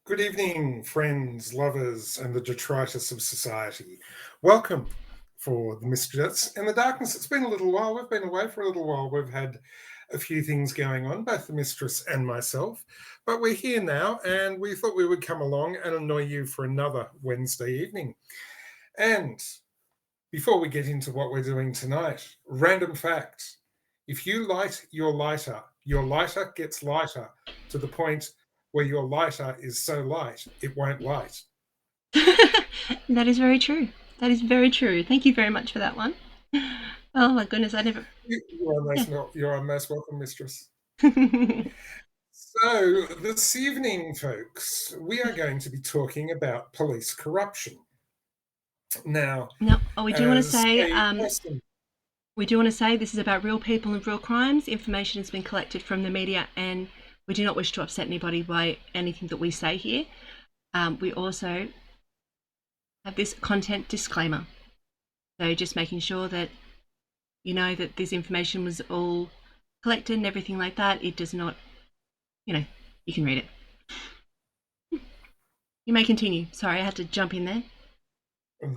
Good evening, friends, lovers, and the detritus of society. Welcome for the Mistress and the Darkness. It's been a little while. We've been away for a little while. We've had a few things going on, both the Mistress and myself. But we're here now, and we thought we would come along and annoy you for another Wednesday evening. And before we get into what we're doing tonight, random fact. If you light your lighter gets lighter to the point where your lighter is so light it won't light. That is very true. That is very true. Thank you very much for that one. Oh my goodness, I never. Yeah. You are most welcome, Mistress. So, this evening, folks, we are going to be talking about police corruption. Now, No, oh, we do want to as say, a person, this is about real people and real crimes. Information has been collected from the media, and we do not wish to upset anybody by anything that we say here. We also have this content disclaimer. So just making sure that you know that this information was all collected and everything like that. It does not, you can read it. You may continue. Sorry, I had to jump in there.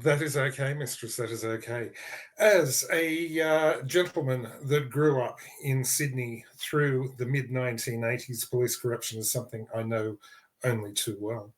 that is okay, Mistress, that is okay. As a gentleman that grew up in Sydney through the mid 1980s, police corruption is something I know only too well.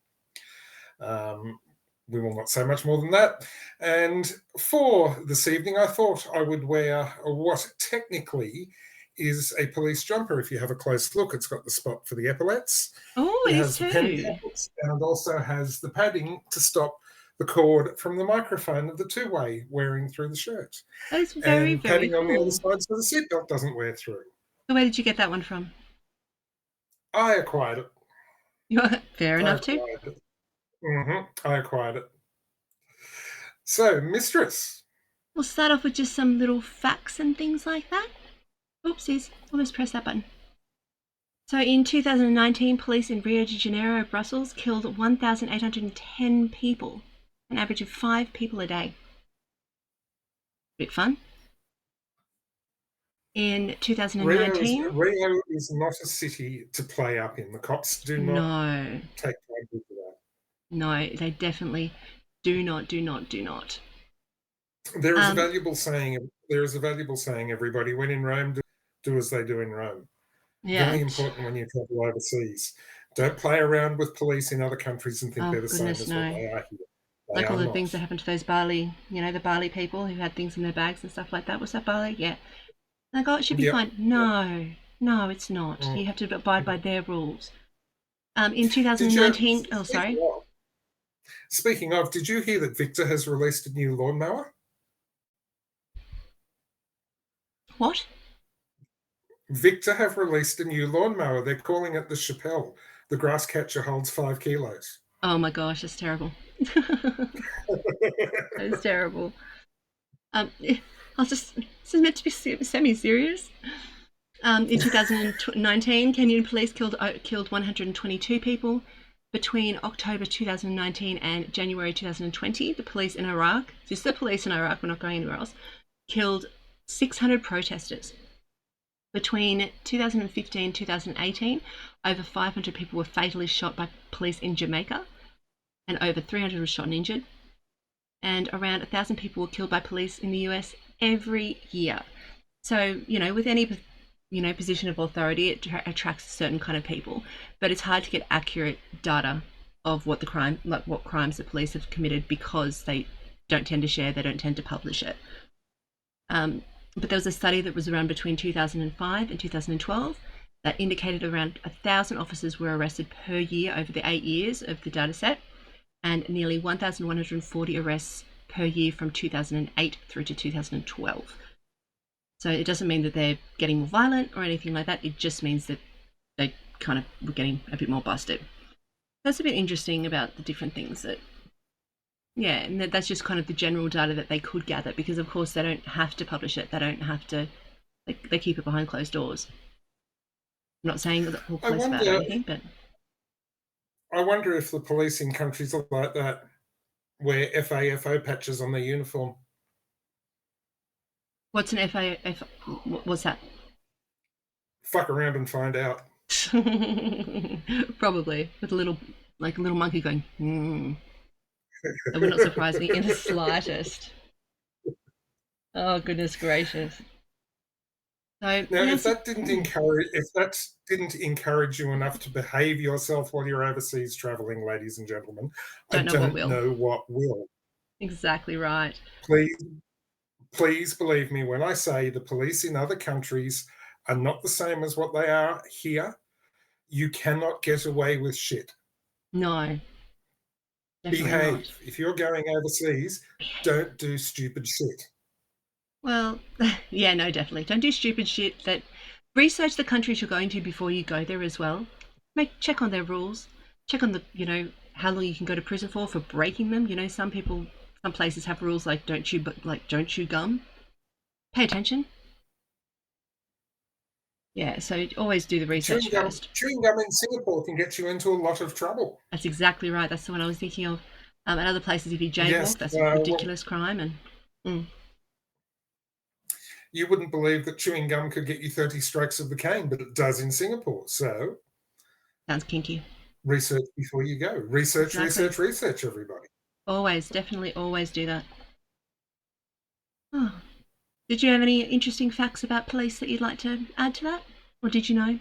We will not say much more than that. And for this evening, I thought I would wear what technically is a police jumper. If you have a close look, it's got the spot for the epaulets. Oh, It it is has the pen too. pockets, and it also has the padding to stop the cord from the microphone of the two-way wearing through the shirt. That is very, And very padding on the other cool. side so the seatbelt doesn't wear through. So where did you get that one from? I acquired it. Fair I enough too. acquired it. I acquired it. So, Mistress, We'll start off with just some little facts and things like that. Oopsies, almost pressed that button. So in 2019, police in Rio de Janeiro, Brussels, killed 1,810 people, an average of 5 people a day. Bit fun. In 2019, Rio is not a city to play up in. The cops do not no, take kindly to that. no, they definitely do not. There is a Um, valuable saying. There is a valuable saying. Everybody, when in Rome, do as they do in Rome. yeah. Very important when you travel overseas. Don't play around with police in other countries and think Oh they're the same goodness, as what no. they are here. They Like all are the things not. that happened to those Bali, the Bali people who had things in their bags and stuff like that. Was that Bali? Yeah. Like, oh, it should be Yep. fine. No, no, it's not. Mm. You have to abide by their rules. In Did you? 2019, oh, sorry. Speaking of, did you hear that Victor has released a new lawnmower? What? Victor have released a new lawnmower. They're calling it the Chappelle. The grass catcher holds 5 kilos. Oh my gosh, that's terrible. That is terrible. I'll just. This is meant to be semi-serious. In 2019, Kenyan police killed 122 people. Between October 2019 and January 2020, the police in Iraq, just the police in Iraq, we're not going anywhere else, killed 600 protesters. Between 2015 and 2018, over 500 people were fatally shot by police in Jamaica, and over 300 were shot and injured. And around 1,000 people were killed by police in the US every year. So, with any position of authority, it attracts a certain kind of people, but it's hard to get accurate data of what crimes the police have committed because they don't tend to share, they don't tend to publish it. But there was a study that was around between 2005 and 2012 that indicated around 1,000 officers were arrested per year over the 8 years of the data set, and nearly 1,140 arrests per year from 2008 through to 2012. So it doesn't mean that they're getting more violent or anything like that. It just means that they kind of were getting a bit more busted. That's a bit interesting about the different things that, yeah, and that's just kind of the general data that they could gather, because of course they don't have to publish it. They don't have to, they keep it behind closed doors. I'm not saying that all I police are bad or wonder. anything, but I wonder if the police in countries like that wear FAFO patches on their uniform. what's an what's that? Fuck around and find out. Probably with a little like a little monkey going, That would not surprise me in the slightest. Oh, goodness gracious. So, Now, yes, if that didn't encourage you enough to behave yourself while you're overseas traveling, ladies and gentlemen, I don't know what don't will. know what will. Exactly right. Please, please believe me when I say the police in other countries are not the same as what they are here. You cannot get away with shit. No, definitely not. Behave. If you're going overseas, don't do stupid shit. Well, yeah, no, definitely. Don't do stupid shit. That research the countries you're going to before you go there as well. Check on their rules. Check on the how long you can go to prison for breaking them. Some places have rules like don't chew gum. Pay attention. Yeah, so always do the research first. Chewing gum in Singapore can get you into a lot of trouble. That's exactly right. That's the one I was thinking of. And other places, if you Yes, jaywalk, that's a ridiculous crime. And you wouldn't believe that chewing gum could get you 30 strokes of the cane, but it does in Singapore. So sounds kinky. research before you go. Research, Exactly. research, everybody. Always, definitely always do that. Oh. Did you have any interesting facts about police that you'd like to add to that? Or did you know?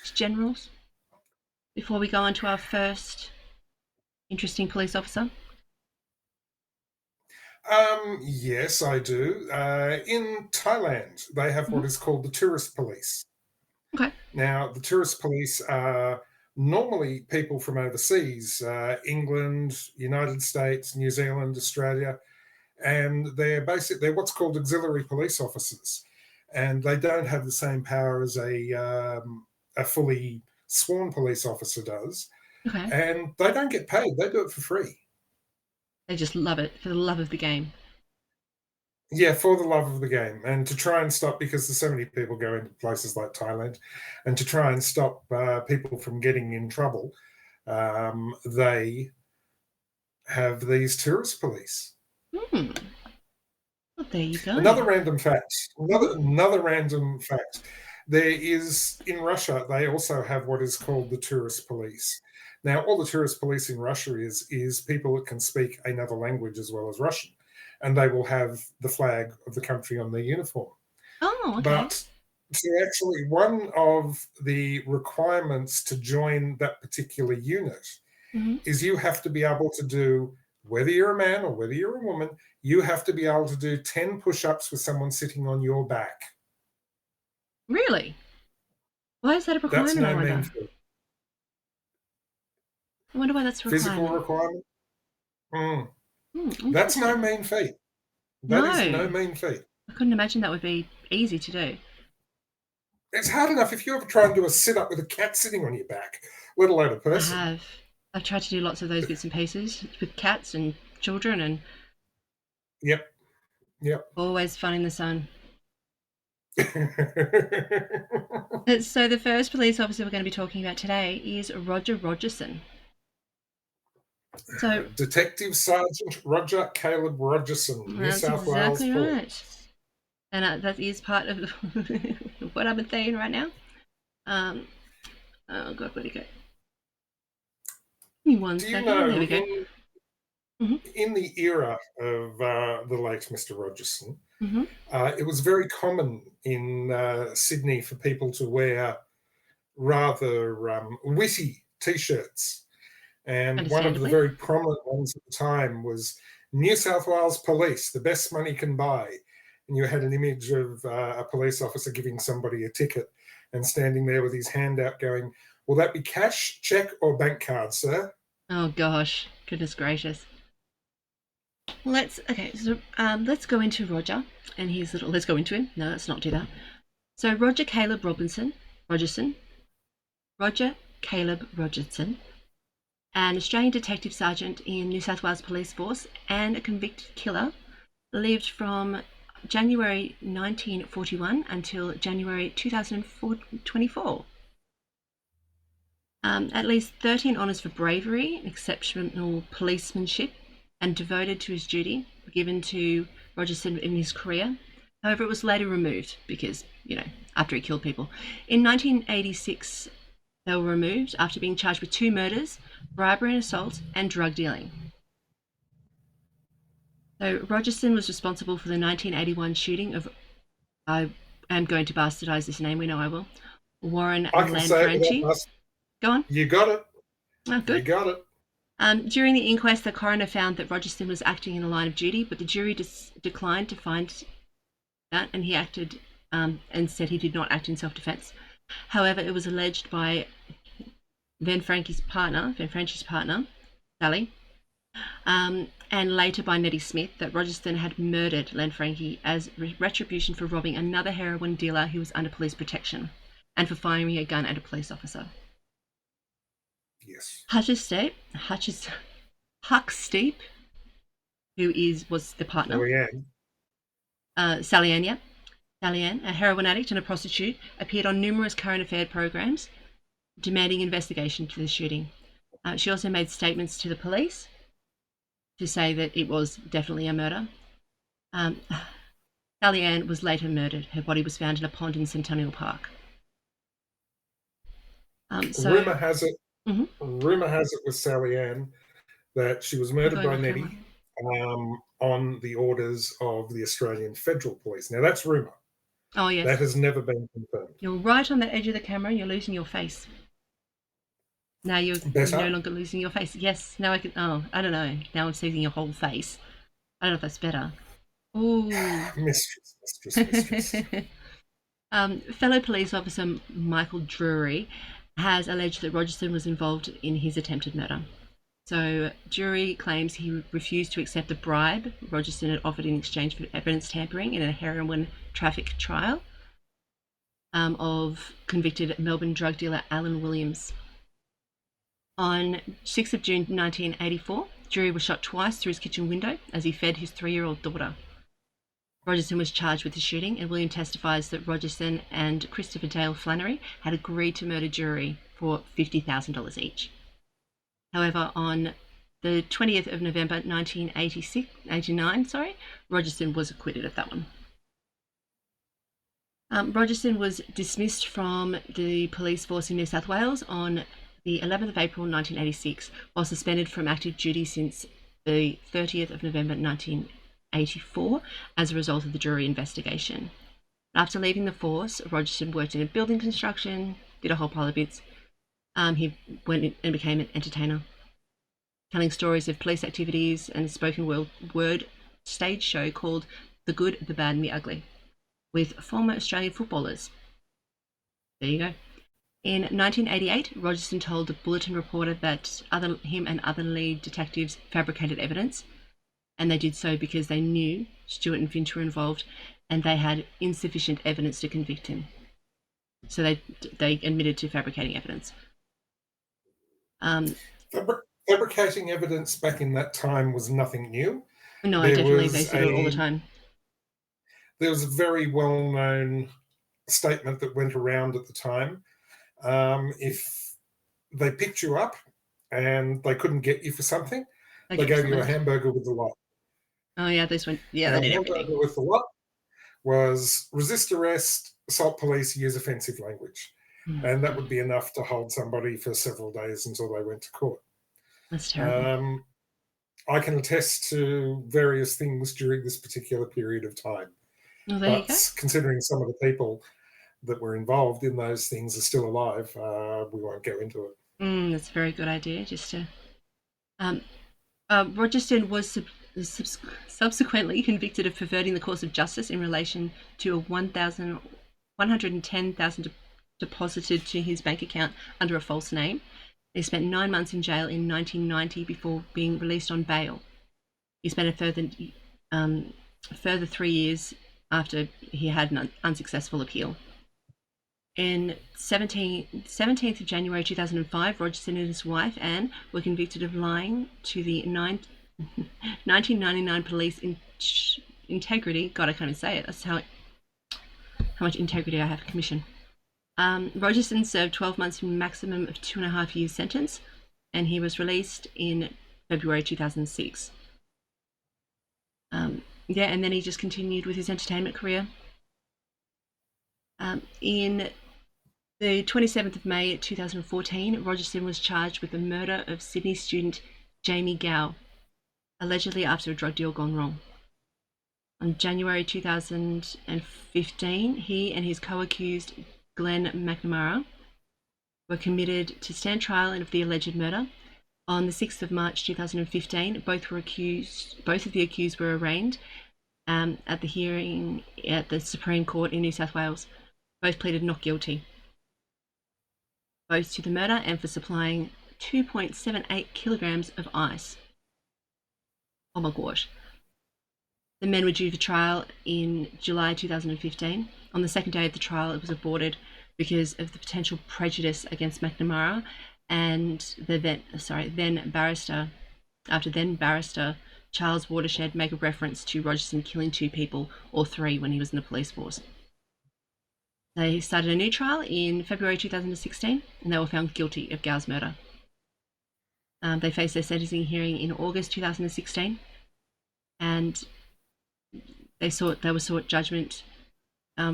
Just generals? Before we go on to our first interesting police officer? Yes, I do. In Thailand, they have what is called the tourist police. Okay. Now, the tourist police are normally people from overseas, England, United States, New Zealand, Australia, and they're what's called auxiliary police officers, and they don't have the same power as a fully sworn police officer does, Okay. and they don't get paid. They do it for free. They just love it for the love of the game. Yeah, for the love of the game, and to try and stop, because there's so many people go into places like Thailand, and to try and stop people from getting in trouble, they have these tourist police. Well, there you go. Another random fact. Another random fact. There is in Russia. They also have what is called the tourist police. Now, all the tourist police in Russia is people that can speak another language as well as Russian, and they will have the flag of the country on their uniform. Oh, okay. But so actually, one of the requirements to join that particular unit is you have to be able to do, whether you're a man or whether you're a woman, you have to be able to do 10 push-ups with someone sitting on your back. Really? Why is that a requirement? That's no mean feat. I wonder why that's a requirement. Physical requirement? That's no mean feat. That is no mean feat. I couldn't imagine that would be easy to do. It's hard enough if you ever try and do a sit-up with a cat sitting on your back, let alone a person. I have. I've tried to do lots of those bits and pieces with cats and children, and Yep. Always fun in the sun. So the first police officer we're going to be talking about today is Rogerson. So Detective Sergeant Roger Caleb Rogerson, New South Wales. Exactly right. And that is part of what I've been saying right now. Oh God, where'd he go? Give me 1 second. There we go. In the era of the late Mr. Rogerson, it was very common in Sydney for people to wear rather witty T-shirts. And one of the very prominent ones at the time was New South Wales Police, the best money can buy. And you had an image of a police officer giving somebody a ticket and standing there with his hand out going, "Will that be cash, check, or bank card, sir?" Oh gosh, goodness gracious. Let's go into Roger and his little. Let's go into him. No, let's not do that. So Roger Caleb Rogerson, an Australian detective sergeant in New South Wales Police Force and a convicted killer, lived from January 1941 until January 2024. At least 13 honours for bravery, exceptional policemanship, and devoted to his duty were given to Rogerson in his career. However, it was later removed because, after he killed people. In 1986, They were removed after being charged with 2 murders, bribery and assault, and drug dealing. So Rogerson was responsible for the 1981 shooting of, I am going to bastardize this name, we know I will, Warren I can say it without Lanfranchi. bust. Go on. You got it. Oh, good. You got it. During the inquest, the coroner found that Rogerson was acting in the line of duty, but the jury declined to find that, and he acted and said he did not act in self-defense. However, it was alleged by Lanfranchi's partner, Sally, and later by Nettie Smith, that Rogerson had murdered Lanfranchi as retribution for robbing another heroin dealer who was under police protection and for firing a gun at a police officer. Yes. Huck Steep, who was the partner. Sally Ann, a heroin addict and a prostitute, appeared on numerous current affair programs demanding investigation into the shooting. She also made statements to the police to say that it was definitely a murder. Sally Ann was later murdered. Her body was found in a pond in Centennial Park. Rumor has it with Sally Ann that she was murdered by Nettie on the orders of the Australian Federal Police. Now, that's rumour. Oh, yes. That has never been confirmed. You're right on the edge of the camera. You're losing your face. Now you're no longer losing your face. Yes, now I can... Oh, I don't know. Now I'm seeing your whole face. I don't know if that's better. Ooh. Mistress. Fellow police officer Michael Drury has alleged that Rogerson was involved in his attempted murder. So, jury claims he refused to accept the bribe Rogerson had offered in exchange for evidence tampering in a heroin traffic trial of convicted Melbourne drug dealer Alan Williams. On 6th of June 1984, Drury was shot twice through his kitchen window as he fed his 3-year-old daughter. Rogerson was charged with the shooting, and William testifies that Rogerson and Christopher Dale Flannery had agreed to murder Drury for $50,000 each. However, on the 20th of November 1989, Rogerson was acquitted of that one. Rogerson was dismissed from the police force in New South Wales on the 11th of April 1986, while suspended from active duty since the 30th of November 1984 as a result of the Drury investigation. After leaving the force, Rogerson worked in a building construction, did a whole pile of bits. He went and became an entertainer, telling stories of police activities and a spoken word stage show called The Good, the Bad and the Ugly, with former Australian footballers. There you go. In 1988, Rogerson told the Bulletin reporter that him and other lead detectives fabricated evidence, and they did so because they knew Stewart and Finch were involved and they had insufficient evidence to convict him. So they admitted to fabricating evidence. Fabricating evidence back in that time was nothing new. No, definitely. They did it all the time. There was a very well-known statement that went around at the time. If they picked you up and they couldn't get you for something, they gave you a hamburger with the lot. Oh, yeah, this one. Yeah, they did everything. Hamburger with the lot was resist arrest, assault police, use offensive language. And that would be enough to hold somebody for several days until they went to court. That's terrible. I can attest to various things during this particular period of time. Well, there you go. Considering some of the people that were involved in those things are still alive, we won't go into it. That's a very good idea. Just to, Rogerson was subsequently convicted of perverting the course of justice in relation to a $110,000 deposited to his bank account under a false name. He spent 9 months in jail in 1990 before being released on bail. He spent a further 3 years after he had an unsuccessful appeal. In 17th of January 2005, Rogerson and his wife, Anne, were convicted of lying to the 1999 police integrity. God, I can't even say it. That's how much integrity I have to commission. Rogerson served 12 months in maximum of 2.5 years sentence, and he was released in February 2006. And then he just continued with his entertainment career. In The 27th of May 2014, Rogerson was charged with the murder of Sydney student Jamie Gow, allegedly after a drug deal gone wrong. On January 2015, he and his co-accused Glenn McNamara were committed to stand trial of the alleged murder. On the 6th of March 2015, both of the accused were arraigned at the hearing at the Supreme Court in New South Wales. Both pleaded not guilty, both to the murder and for supplying 2.78 kilograms of ice. Oh my gosh. The men were due for trial in July 2015. On the second day of the trial, it was aborted because of the potential prejudice against McNamara and the then barrister Charles Watershed make a reference to Rogerson killing 2 people or 3 when he was in the police force. They started a new trial in February 2016 and they were found guilty of Gow's murder. They faced their sentencing hearing in August 2016 and they were sought judgment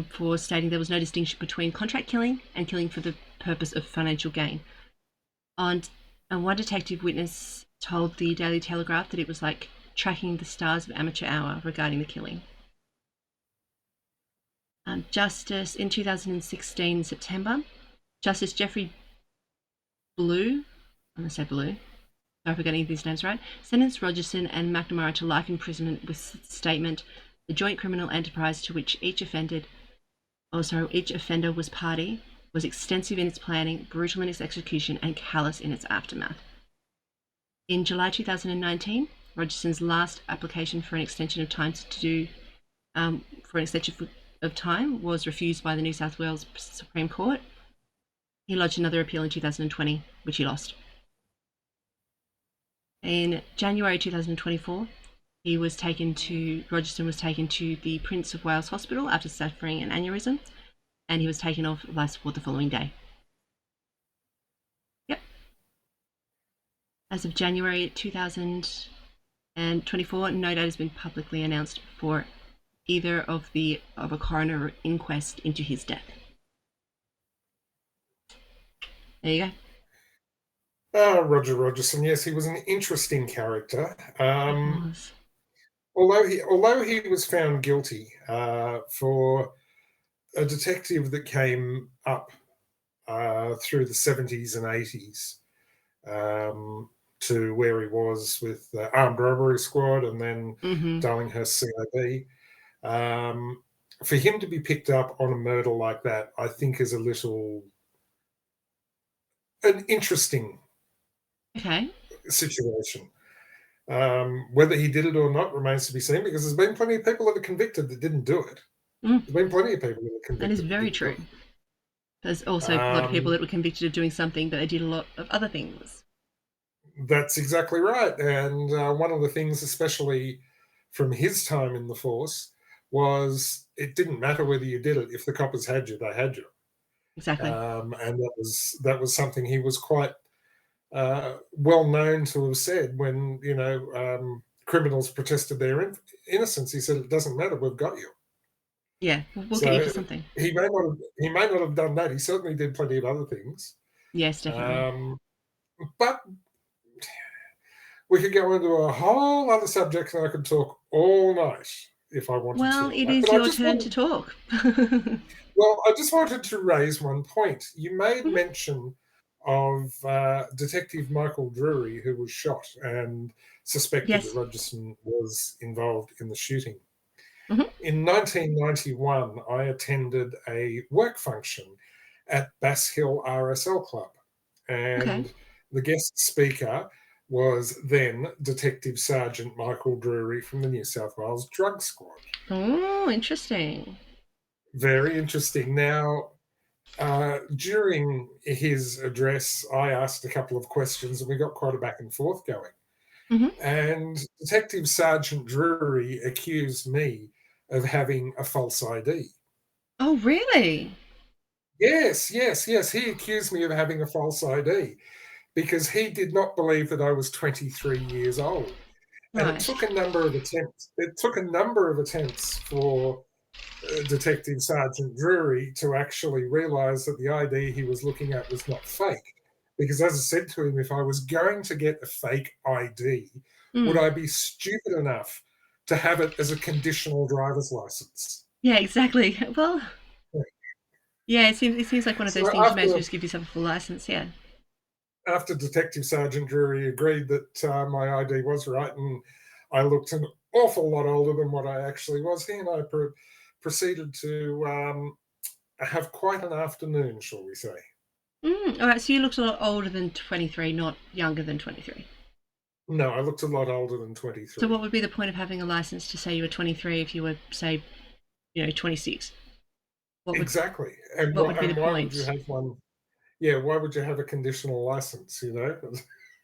for stating there was no distinction between contract killing and killing for the purpose of financial gain. And one detective witness told the Daily Telegraph that it was like tracking the stars of amateur hour regarding the killing. Justice in 2016 September, Justice Jeffrey Blue, I'm going to say Blue, sorry if I'm getting these names right, sentenced Rogerson and McNamara to life imprisonment with statement, the joint criminal enterprise to which each offender was party was extensive in its planning, brutal in its execution, and callous in its aftermath. In July 2019, Rogerson's last application for an extension of time was refused by the New South Wales Supreme Court. He lodged another appeal in 2020, which he lost. In January 2024, Rogerson was taken to the Prince of Wales Hospital after suffering an aneurysm, and he was taken off life support the following day. Yep. As of January 2024, no date has been publicly announced for either of a coroner inquest into his death. There you go. Rogerson, yes, he was an interesting character. Although he was found guilty for a detective that came up through the 70s and 80s to where he was with the Armed Robbery Squad and then Darlinghurst CID. For him to be picked up on a murder like that, I think is an interesting situation. Whether he did it or not remains to be seen, because there's been plenty of people that are convicted that didn't do it. There's been plenty of people that are convicted. That is very true. There's also a lot of people that were convicted of doing something, but they did a lot of other things. That's exactly right. And one of the things, especially from his time in the force, was it didn't matter whether you did it. If the coppers had you, they had you. Exactly. And that was something he was quite well known to have said when, criminals protested their innocence. He said, it doesn't matter, we've got you. Yeah, we'll get you for something. He may not have done that. He certainly did plenty of other things. Yes, definitely. But we could go into a whole other subject, and I could talk all night if I wanted to. Well, it is your turn to talk. Well, I just wanted to raise one point. You made mention of Detective Michael Drury, who was shot and suspected that Rogerson was involved in the shooting. In 1991, I attended a work function at Bass Hill RSL Club, and the guest speaker was then Detective Sergeant Michael Drury from the New South Wales Drug Squad. Oh, interesting. Very interesting. Now, during his address, I asked a couple of questions and we got quite a back and forth going. And Detective Sergeant Drury accused me of having a false ID. Oh, really? Yes. He accused me of having a false ID because he did not believe that I was 23 years old. And it took a number of attempts. It took a number of attempts for Detective Sergeant Drury to actually realise that the ID he was looking at was not fake. Because as I said to him, if I was going to get a fake ID, would Mm. I be stupid enough to have it as a conditional driver's license? Yeah, exactly. Well, yeah, it seems like one of So those things you may as well after just give yourself a full license. Yeah. after Detective Sergeant Drury agreed that my ID was right and I looked an awful lot older than what I actually was, he and I proceeded to have quite an afternoon, shall we say. All right. So you looked a lot older than 23, not younger than 23. No, I looked a lot older than So what 23. would be the point of having a license to say you were 23 if you were, say, 26? What would Exactly. And what would be the why would you point? have one? Yeah, why would you have a conditional license, you know?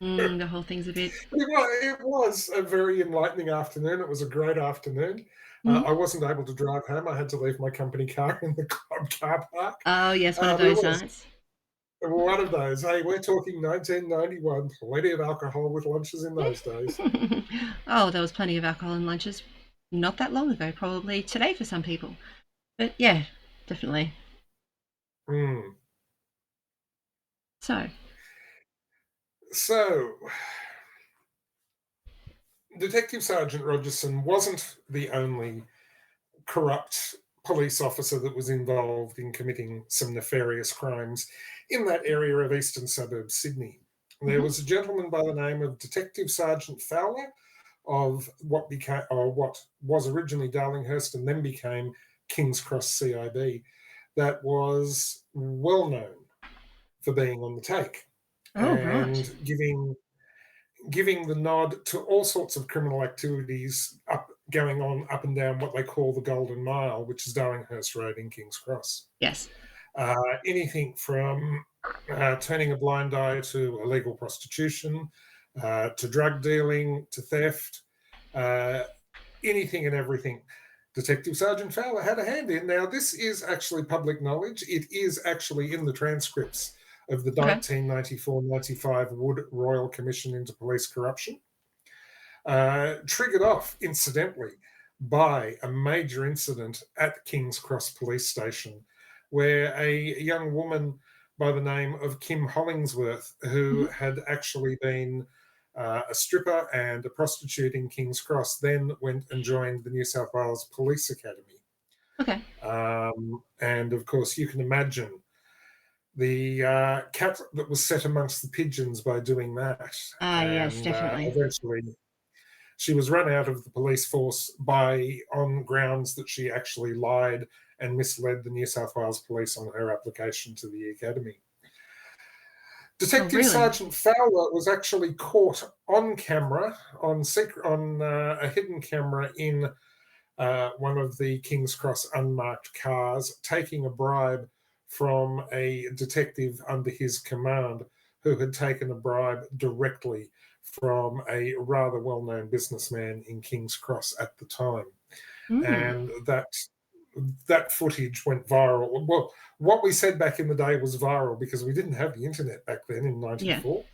The whole thing's a bit. It was a very enlightening afternoon. It was a great afternoon. Mhm. I wasn't able to drive home. I had to leave my company car in the car park. Oh yes, one of But it those was nights. one of those. Hey, we're talking 1991. Plenty of alcohol with lunches in those days. Oh, there was plenty of alcohol in lunches not that long ago, probably today for some people. But yeah, definitely. Mm. So, So, Detective Sergeant Rogerson wasn't the only corrupt police officer that was involved in committing some nefarious crimes in that area of eastern suburbs Sydney. There mhm. was a gentleman by the name of Detective Sergeant Fowler of what became or what was originally Darlinghurst and then became King's Cross CIB that was well known for being on the take Oh right. and giving the nod to all sorts of criminal activities going on up and down what they call the Golden Mile, which is Darlinghurst Road in King's Cross. Yes. Anything from turning a blind eye to illegal prostitution, to drug dealing, to theft, uh, anything and everything. Detective Sergeant Fowler had a hand in. Now, this is actually public knowledge. It is actually in the transcripts of the Okay. 1994-95 Wood Royal Commission into Police Corruption, triggered off, incidentally, by a major incident at King's Cross Police Station where a young woman by the name of Kim Hollingsworth, who Mhm. had actually been a stripper and a prostitute in King's Cross, then went and joined the New South Wales Police Academy. Okay. And of course, you can imagine the cat that was set amongst the pigeons by doing that. Ah, yes, And definitely. eventually, she was run out of the police force by on grounds that she actually lied and misled the New South Wales Police on her application to the academy. Oh, Detective really? Sergeant Fowler was actually caught on camera, on a hidden camera in one of the King's Cross unmarked cars, taking a bribe from a detective under his command who had taken a bribe directly from a rather well known businessman in King's Cross at the time. Mm. And that footage went viral. Well, what we said back in the day was viral because we didn't have the internet back then in Yeah. '94.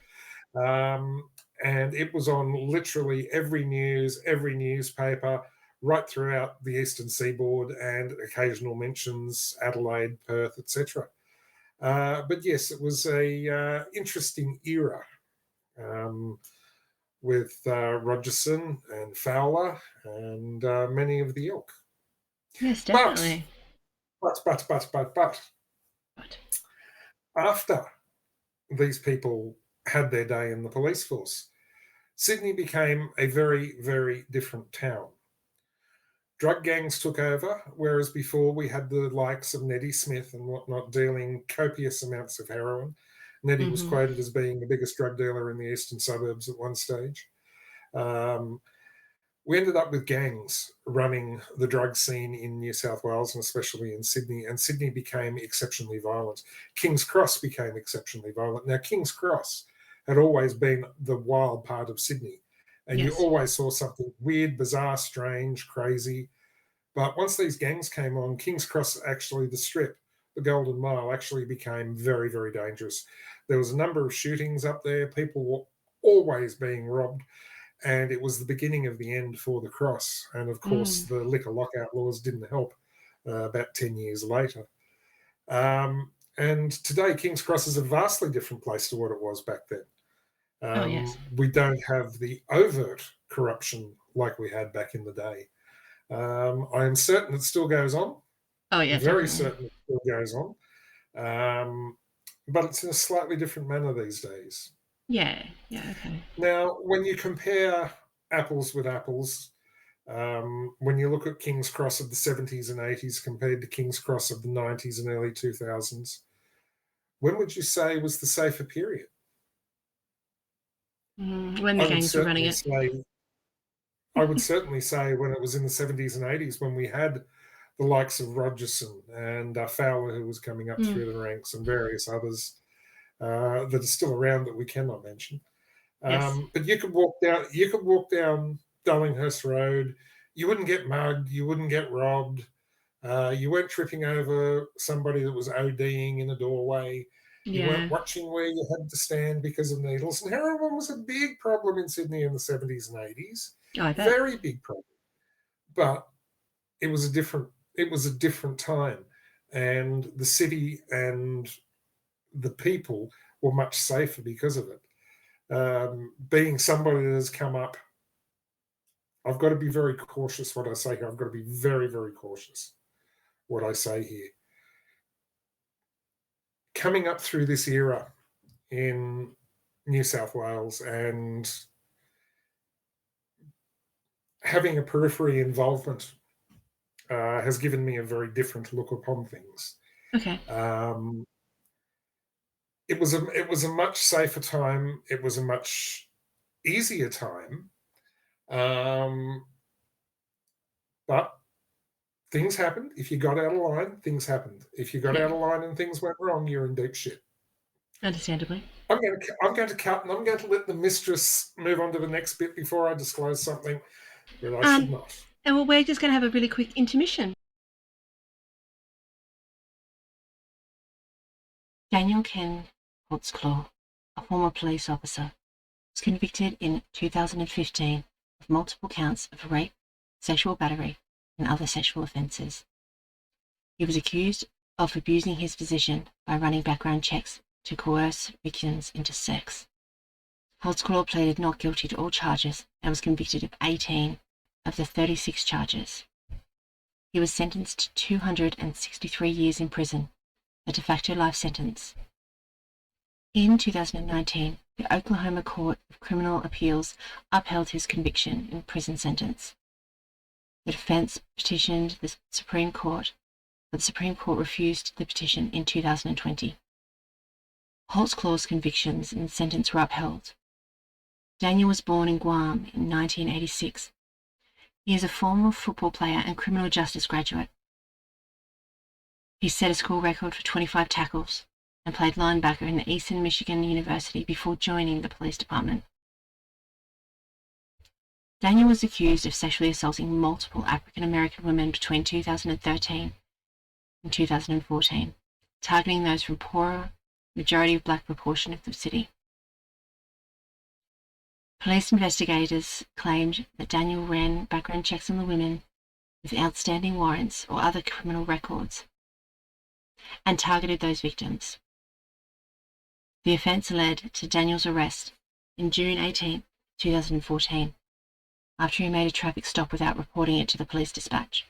Um, and it was on literally every news, every newspaper, right throughout the eastern seaboard, and occasional mentions Adelaide, Perth, etc. But yes, it was a interesting era um, with Rogerson and Fowler and many of the ilk. Yes, But definitely. but But after these people had their day in the police force, Sydney became a very, very different town. Drug gangs took over, whereas before we had the likes of Neddy Smith and whatnot dealing copious amounts of heroin. Neddy was mhm. quoted as being the biggest drug dealer in the eastern suburbs at one stage. Um, we ended up with gangs running the drug scene in New South Wales and especially in Sydney, and Sydney became exceptionally violent. King's Cross became exceptionally violent. Now, King's Cross had always been the wild part of Sydney, and you Yes. always saw something weird, bizarre, strange, crazy. But once these gangs came on, King's Cross, actually, the strip, the Golden Mile, actually became very, very dangerous. There was a number of shootings up there. People were always being robbed, and it was the beginning of the end for the cross. And of course, Mm. the liquor lockout laws didn't help about 10 years later. And today, King's Cross is a vastly different place to what it was back then. Oh, yes. We don't have the overt corruption like we had back in the day. I am certain it still goes on. Oh, yeah, Very definitely. certain it still goes on. But it's in a slightly different manner these days. Yeah, okay. Now, when you compare apples with apples, when you look at King's Cross of the 70s and 80s compared to King's Cross of the 90s and early 2000s, when would you say was the safer period? When the I would gangs were running certainly it. say I would certainly say when it was in the 70s and 80s, when we had the likes of Rogerson and Fowler, who was coming up through the ranks, and various others that are still around that we cannot mention. Yes. But you could walk down. You could walk down Darlinghurst Road. You wouldn't get mugged. You wouldn't get robbed. You weren't tripping over somebody that was ODing in a doorway. You Yeah. weren't watching where you had to stand because of needles. And heroin was a big problem in Sydney in the 70s and 80s. Oh, I bet. Very big problem. But it was a different time. And the city and the people were much safer because of it. Being somebody that has come up, I've got to be very cautious what I say here. I've got to be very, very cautious what I say here. Coming up through this era in New South Wales and having a periphery involvement has given me a very different look upon things. Okay. It was a much safer time. It was a much easier time. But things happened. If you got out of line, things happened. If you got Yeah. out of line and things went wrong, you're in deep shit. Understandably. I'm going to cut, and I'm going to let the mistress move on to the next bit before I disclose something that I should not. And well, we're just going to have a really quick intermission. Daniel Holtzclaw, a former police officer, was convicted in 2015 of multiple counts of rape, sexual battery, and other sexual offences. He was accused of abusing his position by running background checks to coerce victims into sex. Holtzclaw pleaded not guilty to all charges and was convicted of 18 of the 36 charges. He was sentenced to 263 years in prison, a de facto life sentence. In 2019, the Oklahoma Court of Criminal Appeals upheld his conviction and prison sentence. The defense petitioned the Supreme Court, but the Supreme Court refused the petition in 2020. Holtzclaw's convictions and sentence were upheld. Daniel was born in Guam in 1986. He is a former football player and criminal justice graduate. He set a school record for 25 tackles and played linebacker in the Eastern Michigan University before joining the police department. Daniel was accused of sexually assaulting multiple African American women between 2013 and 2014, targeting those from poorer, majority of black proportion of the city. Police investigators claimed that Daniel ran background checks on the women with outstanding warrants or other criminal records and targeted those victims. The offence led to Daniel's arrest in June 18, 2014, after he made a traffic stop without reporting it to the police dispatch.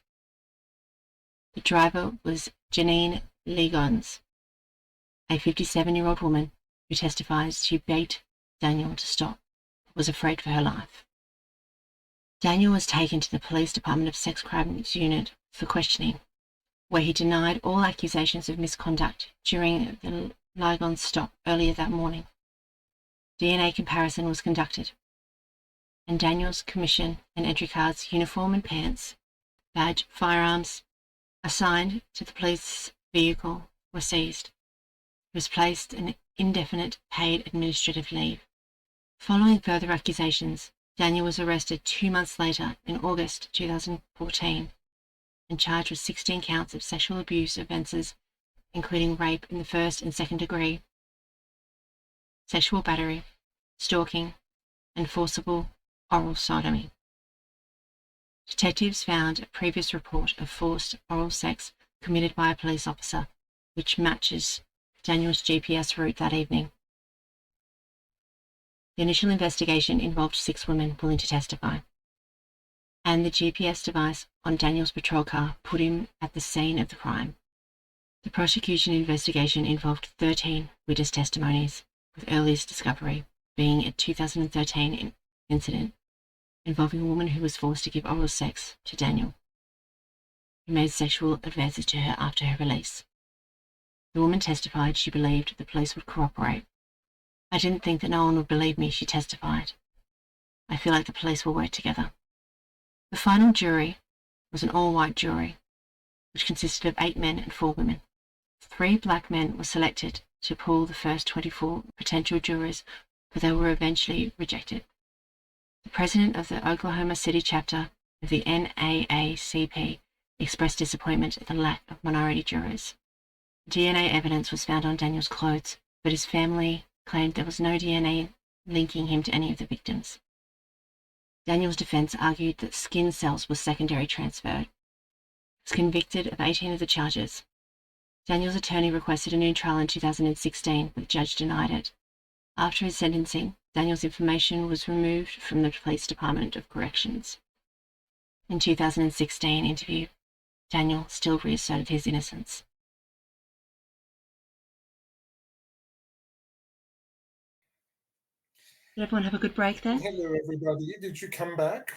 The driver was Janine Legons, a 57-year-old woman who testifies she begged Daniel to stop, but was afraid for her life. Daniel was taken to the Police Department of Sex Crimes Unit for questioning, where he denied all accusations of misconduct during the Legons stop earlier that morning. DNA comparison was conducted, and Daniel's commission and entry cards, uniform and pants, badge, firearms assigned to the police vehicle were seized. He was placed in indefinite paid administrative leave. Following further accusations, Daniel was arrested 2 months later in August 2014 and charged with 16 counts of sexual abuse offences, including rape in the first and second degree, sexual battery, stalking, and forcible oral sodomy. Detectives found a previous report of forced oral sex committed by a police officer, which matches Daniel's GPS route that evening. The initial investigation involved 6 women willing to testify, and the GPS device on Daniel's patrol car put him at the scene of the crime. The prosecution investigation involved 13 witness testimonies, with earliest discovery being a 2013 incident involving a woman who was forced to give oral sex to Daniel, who made sexual advances to her after her release. The woman testified she believed the police would cooperate. "I didn't think that no one would believe me," she testified. "I feel like the police will work together." The final jury was an all-white jury, which consisted of 8 men and 4 women. 3 black men were selected to pool the first 24 potential jurors, but they were eventually rejected. The president of the Oklahoma City chapter of the NAACP expressed disappointment at the lack of minority jurors. DNA evidence was found on Daniel's clothes, but his family claimed there was no DNA linking him to any of the victims. Daniel's defense argued that skin cells were secondary transferred. He was convicted of 18 of the charges. Daniel's attorney requested a new trial in 2016, but the judge denied it. After his sentencing, Daniel's information was removed from the Police Department of Corrections. In 2016 interview, Daniel still reasserted his innocence. Did everyone have a good break there? Hello, everybody. Did you come back?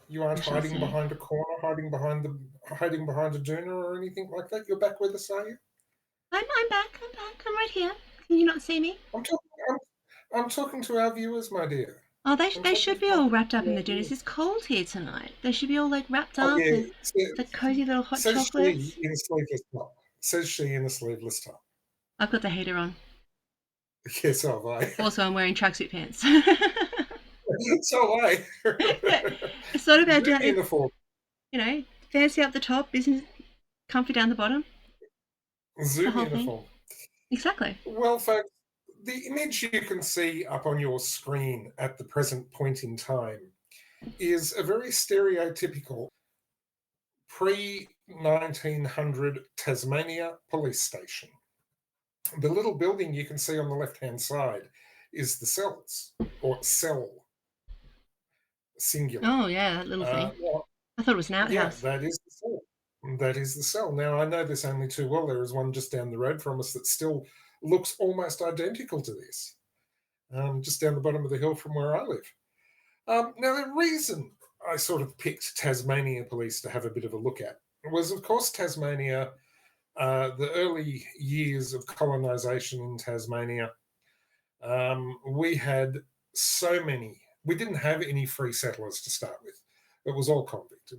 You aren't hiding behind a corner, hiding behind a doona or anything like that. You're back with us, are you? I'm back. I'm right here. Can you not see me? I'm talking to our viewers, my dear. Oh, they should be all wrapped up in the doonas. It's cold here tonight. They should be all like wrapped up in the cozy little hot says chocolates. She in a sleeveless top. Says she in a sleeveless top. I've got the heater on. Yes, so have I. Also, I'm wearing tracksuit pants. So have I. It's not about doing uniform. Fancy up the top, isn't comfy down the bottom. Zoom uniform. Exactly. Well, folks, the image you can see up on your screen at the present point in time is a very stereotypical pre-1900 Tasmania police station. The little building you can see on the left-hand side is the cells, or cell, singular. Oh, yeah, that little thing. I thought it was an outhouse. Yeah, that is the cell. That is the cell. Now, I know this only too well. There is one just down the road from us that still looks almost identical to this, just down the bottom of the hill from where I live. Now, the reason I sort of picked Tasmania Police to have a bit of a look at was, of course, Tasmania, the early years of colonisation in Tasmania. We had so many. We didn't have any free settlers to start with. It was all convict.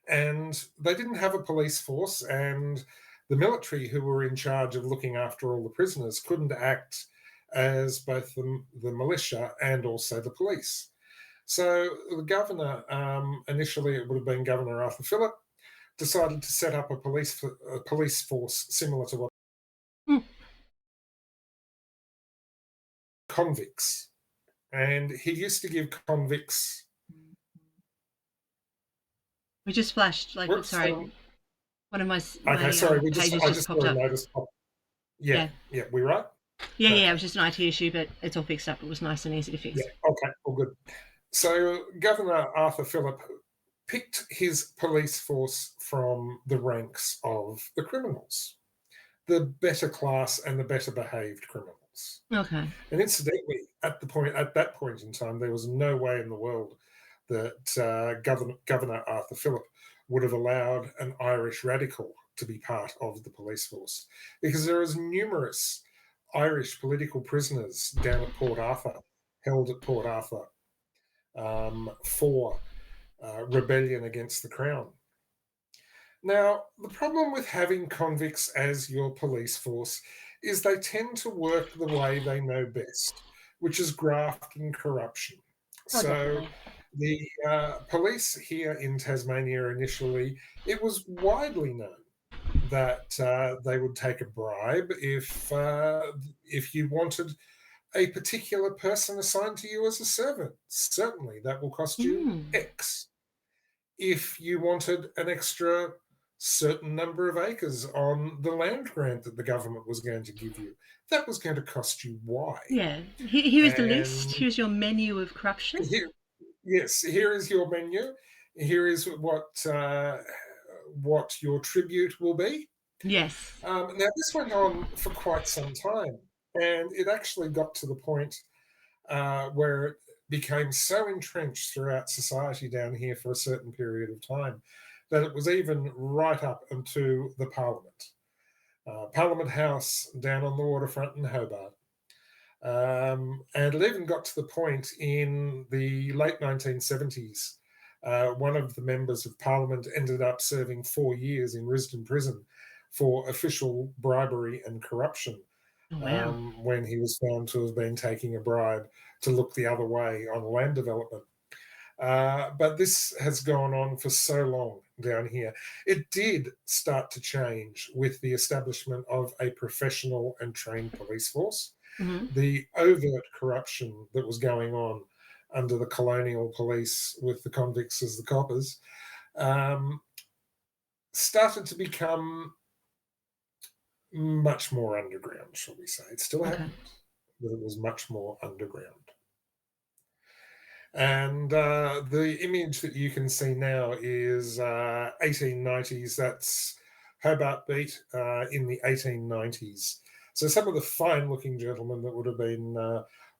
And they didn't have a police force, and the military who were in charge of looking after all the prisoners couldn't act as both the militia and also the police. So the governor, initially it would have been Governor Arthur Phillip, decided to set up a police force similar to what convicts. And he used to give convicts... We just flashed, sorry. One of my sorry, pages just popped up. Yeah, we right? Yeah, okay. Yeah, it was just an IT issue, but it's all fixed up. It was nice and easy to fix. Yeah, okay, all good. So Governor Arthur Phillip picked his police force from the ranks of the criminals, the better class and the better behaved criminals. Okay. And incidentally, at that point in time, there was no way in the world that Governor Arthur Phillip would have allowed an Irish radical to be part of the police force, because there is numerous Irish political prisoners down at Port Arthur, held at Port Arthur, for rebellion against the Crown. Now, the problem with having convicts as your police force is they tend to work the way they know best, which is graft and corruption. So the police here in Tasmania initially, it was widely known that they would take a bribe if you wanted a particular person assigned to you as a servant. Certainly, that will cost you X. if you wanted an extra certain number of acres on the land grant that the government was going to give you. That was going to cost you Y. Yeah. Here is the list. And Here's your menu of corruption. here, yes, here is your menu. Here is what your tribute will be. Yes. Now, this went on for quite some time, and it actually got to the point where it became so entrenched throughout society down here for a certain period of time that it was even right up into the Parliament. Parliament House down on the waterfront in Hobart. And it even got to the point in the late 1970s. One of the members of Parliament ended up serving 4 years in Risdon Prison for official bribery and corruption Oh, wow. when he was found to have been taking a bribe to look the other way on land development. But this has gone on for so long down here. It did start to change with the establishment of a professional and trained police force. Hmm. The overt corruption that was going on under the colonial police with the convicts as the coppers um, started to become much more underground, shall we say. It still Okay. happened, but it was much more underground. And the image that you can see now is 1890s. That's Hobart Beat in the 1890s. So some of the fine-looking gentlemen that would have been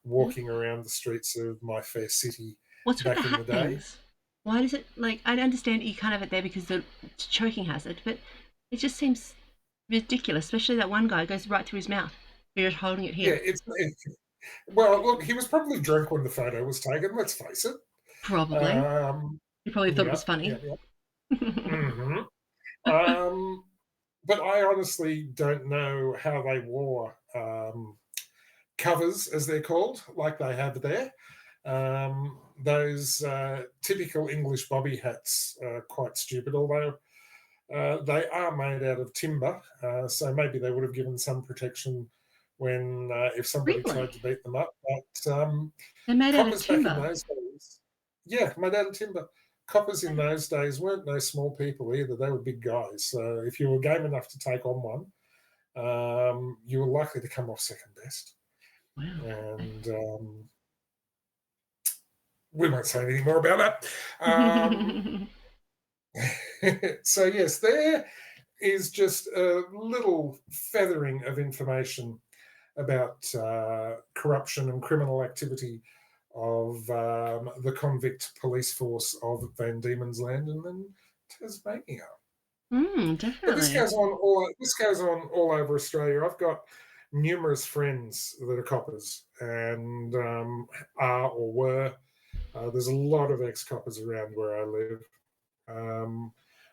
walking around the streets of my fair city What's with the back in the hat day. things? Why does it like? I understand you can't have it there because the choking hazard, but it just seems ridiculous. Especially that one guy goes right through his mouth. You're just holding it Yeah, here. well, look, he was probably drunk when the photo was taken. Let's face it. Probably. Um, You probably thought it yeah, was yeah, funny. yeah. Hmm. Um, but I honestly don't know how they wore covers, as they're called, like they have there. Those typical English bobby hats are quite stupid, although they are made out of timber, so maybe they would have given some protection when if somebody Really? tried to beat them up. But They're made out of coppers back in timber. those days, yeah, made out of timber. Coppers in those days weren't no small people either; they were big guys. So if you were game enough to take on one, you were likely to come off second best. Wow. And we won't say anything more about that. So yes, there is just a little feathering of information about corruption and criminal activity of the convict police force of Van Diemen's Land and then Tasmania. But Definitely. this goes on all over Australia. I've got numerous friends that are coppers and are or were. There's a lot of ex-coppers around where I live. Um,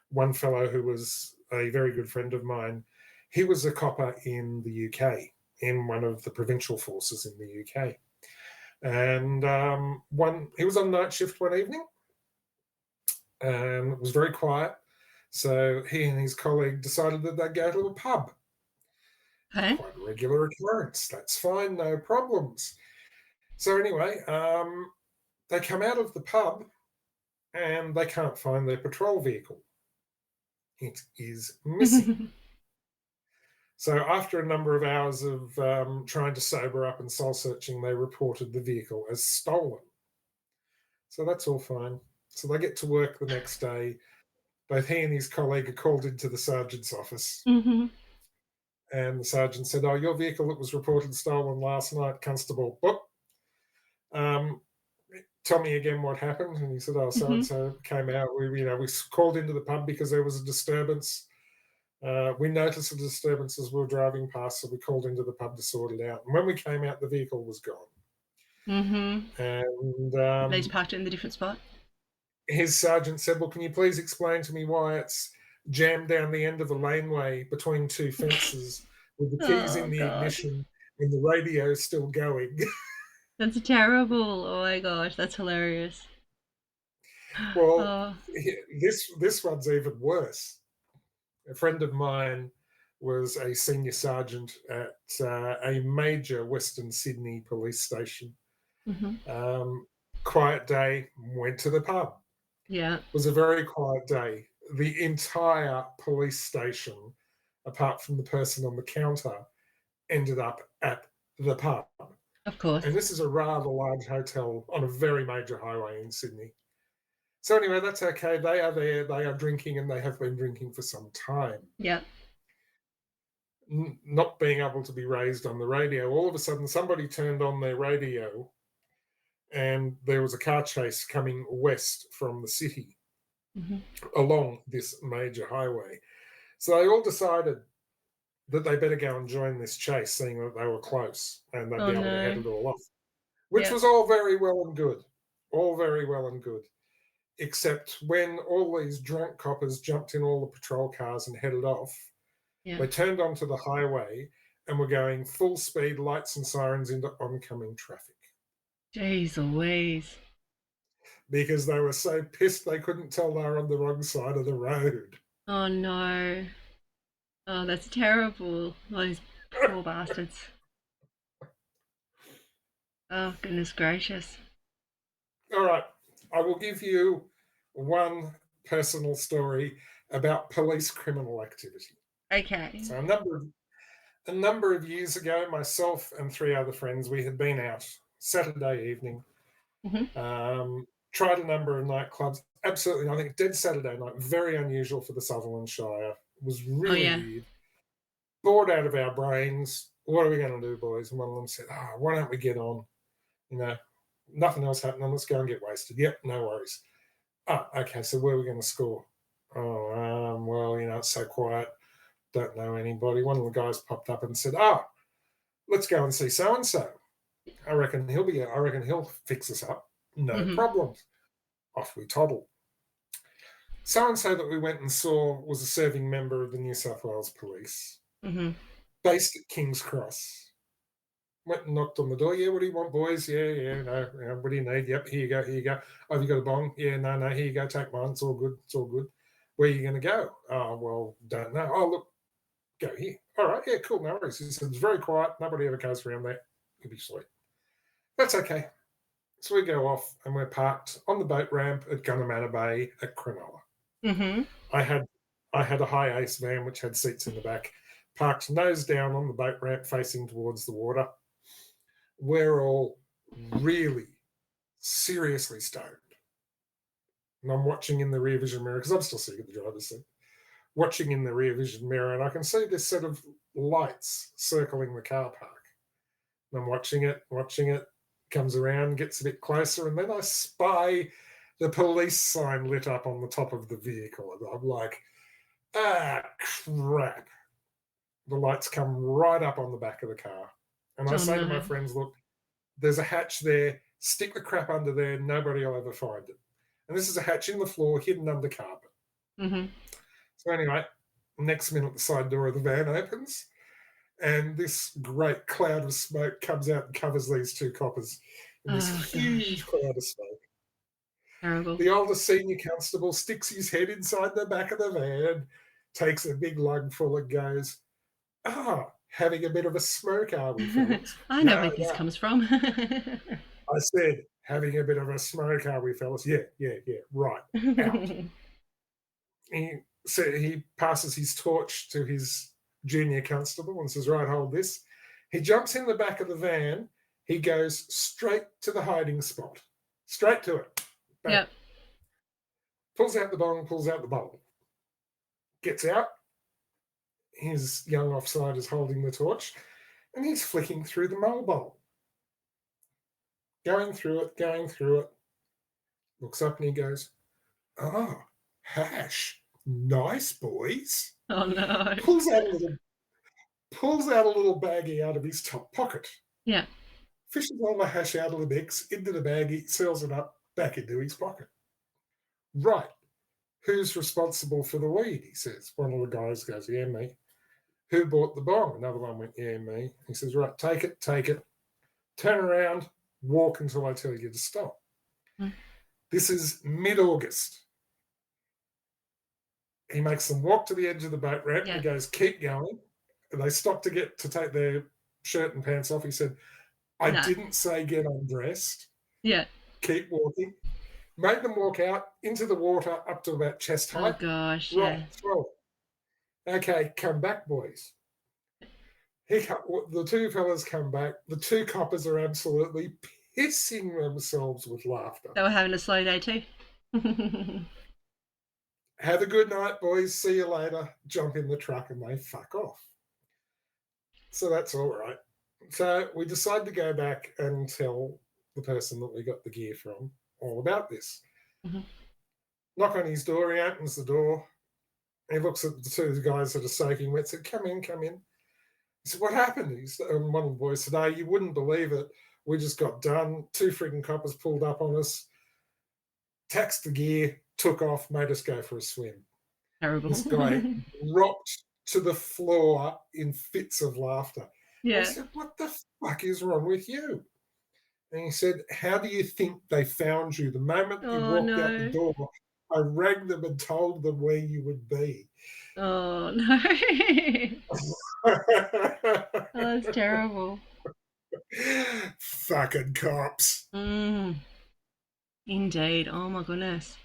One fellow who was a very good friend of mine, he was a copper in the UK, in one of the provincial forces in the UK. And he was on night shift one evening, and it was very quiet. So he and his colleague decided that they'd go to a pub. Okay. Quite a regular occurrence. That's fine, no problems. So anyway, they come out of the pub and they can't find their patrol vehicle. It is missing. So after a number of hours of trying to sober up and soul searching, they reported the vehicle as stolen. So that's all fine. So they get to work the next day. Both he and his colleague are called into the sergeant's office. Hmm. And the sergeant said, "Oh, your vehicle that was reported stolen last night, Constable. Whoop. Um, Tell me again what happened." And he said, "Oh, so and Hmm. so came out. We called into the pub because there was a disturbance. We noticed the disturbance as we were driving past, so we called into the pub to sort it out. And when we came out, the vehicle was gone." Hmm. And They just parked it in the different spot. his sergeant said, "Well, can you please explain to me why it's jammed down the end of a laneway between two fences with the keys in Oh the god. ignition and the radio still going?" That's terrible. Oh my gosh, that's hilarious. Well, Oh. this one's even worse. A friend of mine was a senior sergeant at a major Western Sydney police station. Hmm. Um, Quiet day, went to the pub. Yeah. It was a very quiet day. The entire police station, apart from the person on the counter, ended up at the pub. Of course. And this is a rather large hotel on a very major highway in Sydney. So anyway, that's okay. They are there, they are drinking, and they have been drinking for some time. Yeah. Not being able to be raised on the radio, all of a sudden somebody turned on their radio and there was a car chase coming west from the city along this major highway. So they all decided that they better go and join this chase, seeing that they were close and they'd Oh be able to head no. it all off, which Yeah. was all very well and good. All very well and good. Except when all these drunk coppers jumped in all the patrol cars and headed off, Yeah. they turned onto the highway and were going full speed, lights and sirens into oncoming traffic Jeez Louise. because they were so pissed they couldn't tell they were on the wrong side of the road. Oh no. Oh, that's terrible. Those poor bastards. Oh, goodness gracious. All right, I will give you one personal story about police criminal activity. Okay. So a number of years ago, myself and three other friends, we had been out Saturday evening, tried a number of nightclubs. Absolutely nothing. Dead Saturday night, very unusual for the Sutherland Shire. It was really weird. Bored out of our brains. What are we going to do, boys? And one of them said, why don't we get on? You know, nothing else happening. Let's go and get wasted. Yep, no worries. Okay, so where are we going to score? Well, it's so quiet. Don't know anybody. One of the guys popped up and said, let's go and see so-and-so. I reckon he'll fix us up. No problems. Off we toddle. So-and-so that we went and saw was a serving member of the New South Wales Police, based at King's Cross. Went and knocked on the door. Yeah, what do you want, boys? Yeah, no, what do you need? Yep, here you go. Oh, have you got a bong? Yeah, no, here you go, take mine. It's all good. Where are you going to go? Oh, well, don't know. Oh, look, go here. All right, yeah, cool, no worries. He said, it's very quiet. Nobody ever goes around there. You'll be sweet. That's okay. So we go off and we're parked on the boat ramp at Gunnamatta Bay at Cronulla. I had a high ace van which had seats in the back, parked nose down on the boat ramp facing towards the water. We're all really seriously stoned. And I'm watching in the rear vision mirror, because I'm still sitting at the driver's seat, watching in the rear vision mirror, and I can see this set of lights circling the car park. And I'm watching it, comes around, gets a bit closer, and then I spy the police sign lit up on the top of the vehicle. And I'm like, crap. The lights come right up on the back of the car. And I say to my friends, look, there's a hatch there. Stick the crap under there. Nobody will ever find it. And this is a hatch in the floor, hidden under carpet. So anyway, next minute, the side door of the van opens, and this great cloud of smoke comes out and covers these two coppers in this huge cloud of smoke. Terrible. The older senior constable sticks his head inside the back of the van, takes a big lug full and goes, having a bit of a smoke, are we, fellas? I know where this comes from. I said, having a bit of a smoke, are we, fellas? Yeah, right, out. He passes his torch to his junior constable and says, right, hold this. He jumps in the back of the van. He goes straight to the hiding spot. Straight to it. Bang. Yep. Pulls out the bong, pulls out the bowl. Gets out. His young offside is holding the torch, and he's flicking through the mole bowl. Going through it. Looks up and he goes, hash. Nice, boys. Oh, no. Pulls out a little baggie out of his top pocket. Yeah. Fishes all the hash out of the mix, into the baggie, seals it up, back into his pocket. Right. Who's responsible for the weed, he says. One of the guys goes, yeah, me. Who bought the bong? Another one went, yeah, me. He says, right, take it. Turn around, walk until I tell you to stop. This is mid-August. He makes them walk to the edge of the boat ramp. He goes, keep going. And they stop to take their shirt and pants off. He said, I didn't say get undressed. Yeah. Keep walking. made them walk out into the water up to about chest Oh height. gosh, Right, yeah. throw it. Okay, come back, boys. The two fellas come back. The two coppers are absolutely pissing themselves with laughter. They were having a slow day too. Have a good night, boys. See you later. Jump in the truck and they fuck off. So that's all right. So we decide to go back and tell the person that we got the gear from all about this. Mhm. Knock on his door. He opens the door. He looks at the two guys that are soaking wet. Said, "Come in, come in." He said, "What happened?" One of the boys said, "Oh, you wouldn't believe it. We just got done. Two freaking coppers pulled up on us, taxed the gear, took off, made us go for a swim." Terrible. This guy dropped to the floor in fits of laughter. Yeah. I said, "What the fuck is wrong with you?" And he said, "How do you think they found you? The moment you Oh walked out the no. door, I rang them and told them where you would be." Oh no. Oh, that's terrible. Fucking cops. Indeed. Oh my goodness.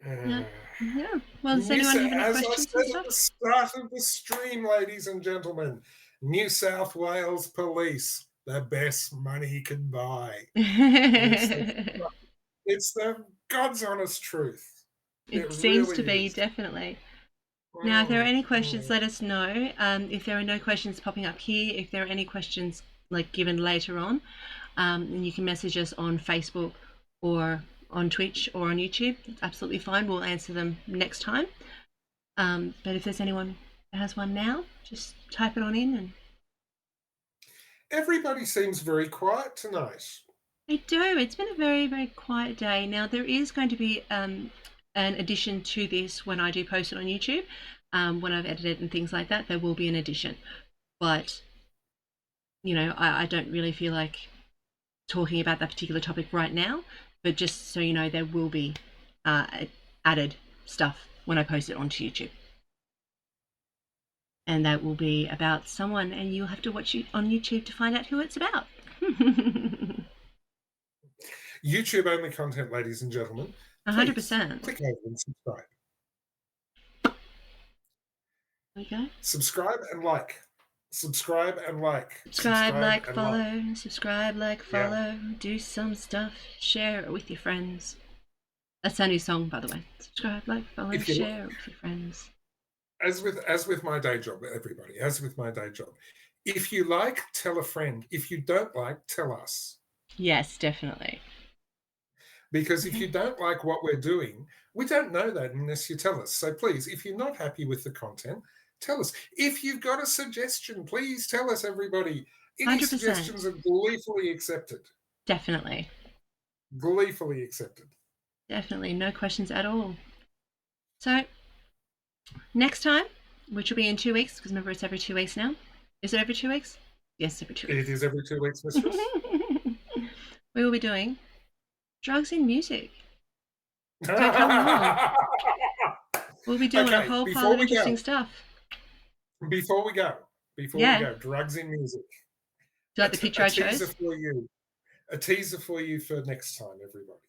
Yeah. Yeah. Well, does anyone have any As I questions and said at stuff? the start of the stream, ladies and gentlemen, New South Wales Police, the best money you can buy. It's the God's honest truth. It seems really to be, is. definitely. Now, if there are any questions, let us know. If there are no questions popping up here, if there are any questions like given later on, then you can message us on Facebook or on Twitch or on YouTube. It's absolutely fine. We'll answer them next time. But if there's anyone that has one now, just type it on in. And everybody seems very quiet tonight. I do. It's been a very, very quiet day. Now, there is going to be an addition to this when I do post it on YouTube. When I've edited and things like that, there will be an addition. But, you know, I don't really feel like talking about that particular topic right now. But just so you know, there will be added stuff when I post it onto YouTube. And that will be about someone, and you'll have to watch it on YouTube to find out who it's about. YouTube only content, ladies and gentlemen. 100%. Click over and subscribe. Okay. Subscribe and like. Subscribe and like. Subscribe, like, and follow. like. Subscribe, like, follow. Yeah. Do some stuff. Share it with your friends. That's our new song, by the way. Subscribe, like, follow, share it with your friends. As with my day job, everybody. As with my day job. If you like, tell a friend. If you don't like, tell us. Yes, definitely. Because if you don't like what we're doing, we don't know that unless you tell us. So please, if you're not happy with the content, tell us. If you've got a suggestion, please tell us, everybody. Any 100%. suggestions are gleefully accepted. Definitely. Gleefully accepted. Definitely. No questions at all. So, next time, which will be in 2 weeks, because remember it's every 2 weeks now. Is it every 2 weeks? Yes, every 2 weeks. It is every 2 weeks, Mistress. We will be doing drugs in music. So come along. We'll be doing a whole pile of interesting stuff. Before we go, drugs in music. Do you like the picture I chose? A teaser for you for next time, everybody.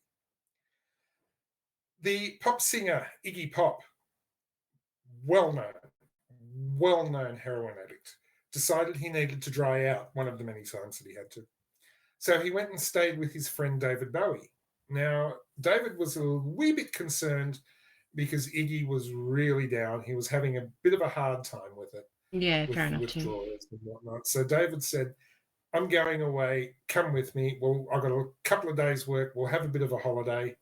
The pop singer Iggy Pop, well-known heroin addict, decided he needed to dry out one of the many times that he had to. So he went and stayed with his friend David Bowie. Now, David was a wee bit concerned because Iggy was really down. He was having a bit of a hard time with it. Yeah, fair enough. Withdrawals and whatnot. So David said, "I'm going away. Come with me. Well, I've got a couple of days' work. We'll have a bit of a holiday.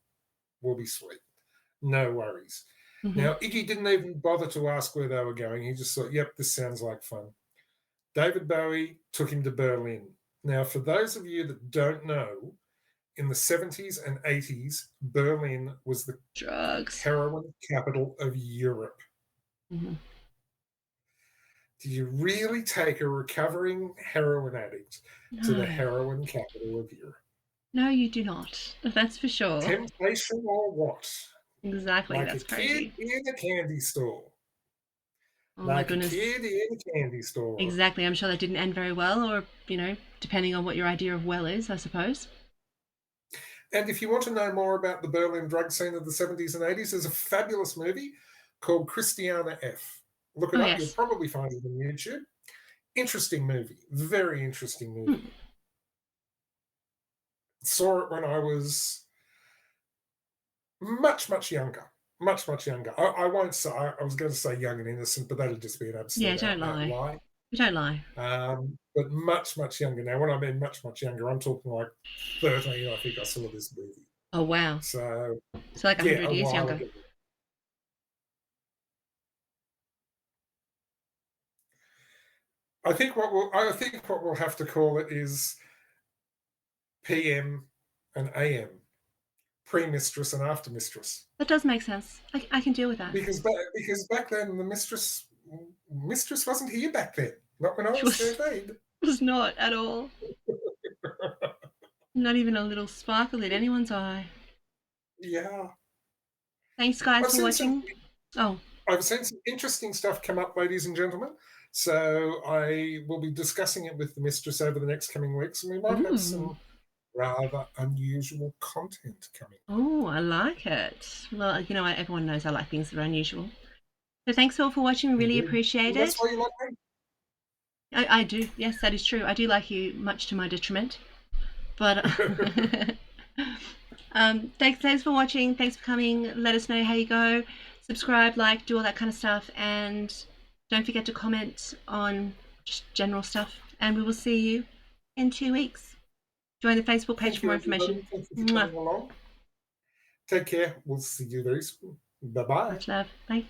We'll be sweet. No worries." Mm-hmm. Now, Iggy didn't even bother to ask where they were going. He just thought, "Yep, this sounds like fun." David Bowie took him to Berlin. Now, for those of you that don't know, in the 70s and 80s, Berlin was the heroin capital of Europe. Mm-hmm. Do you really take a recovering heroin addict to the heroin capital of Europe? No, you do not. That's for sure. Temptation or what? Exactly, like that's a crazy. Kid in a candy store. Oh my goodness. A kid in a candy store. Exactly. I'm sure that didn't end very well, or, depending on what your idea of well is, I suppose. And if you want to know more about the Berlin drug scene of the 70s and 80s, there's a fabulous movie called Christiana F. Look it Oh up. You'll yes. probably find it on YouTube. Interesting movie. Very interesting movie. Hmm. Saw it when I was much younger. Much younger. I won't say, I was going to say young and innocent, but that'll just be an Yeah, absolute don't out and out lie. lie. Don't lie. But much younger. Now, when I mean much younger, I'm talking like 13, I think I saw this movie. Oh wow. So, So like yeah, 100 a years while younger. ago. I think what we'll have to call it is PM and AM, pre-mistress and after mistress. That does make sense. I can deal with that. Because back then the mistress wasn't here back then. Not when I She was was 13. was not at all. Not even a little sparkle in anyone's eye. Yeah. Thanks guys I've for seen some watching. Oh. I've seen some interesting stuff come up, ladies and gentlemen. So I will be discussing it with the mistress over the next coming weeks, and we might have Ooh. some rather unusual content coming. Oh, I like it. Well, you know what? Everyone knows I like things that are unusual. So thanks all for watching. Really Indeed. appreciate And that's it. why you like me. I do. Yes, that is true. I do like you, much to my detriment. But thanks for watching. Thanks for coming. Let us know how you go. Subscribe, like, do all that kind of stuff, and don't forget to comment on just general stuff. And we will see you in 2 weeks. Join the Facebook page Thank for more you, information. everybody. Thank you for Mwah. coming along. Take care. We'll see you very soon. Bye bye. Much love. Bye.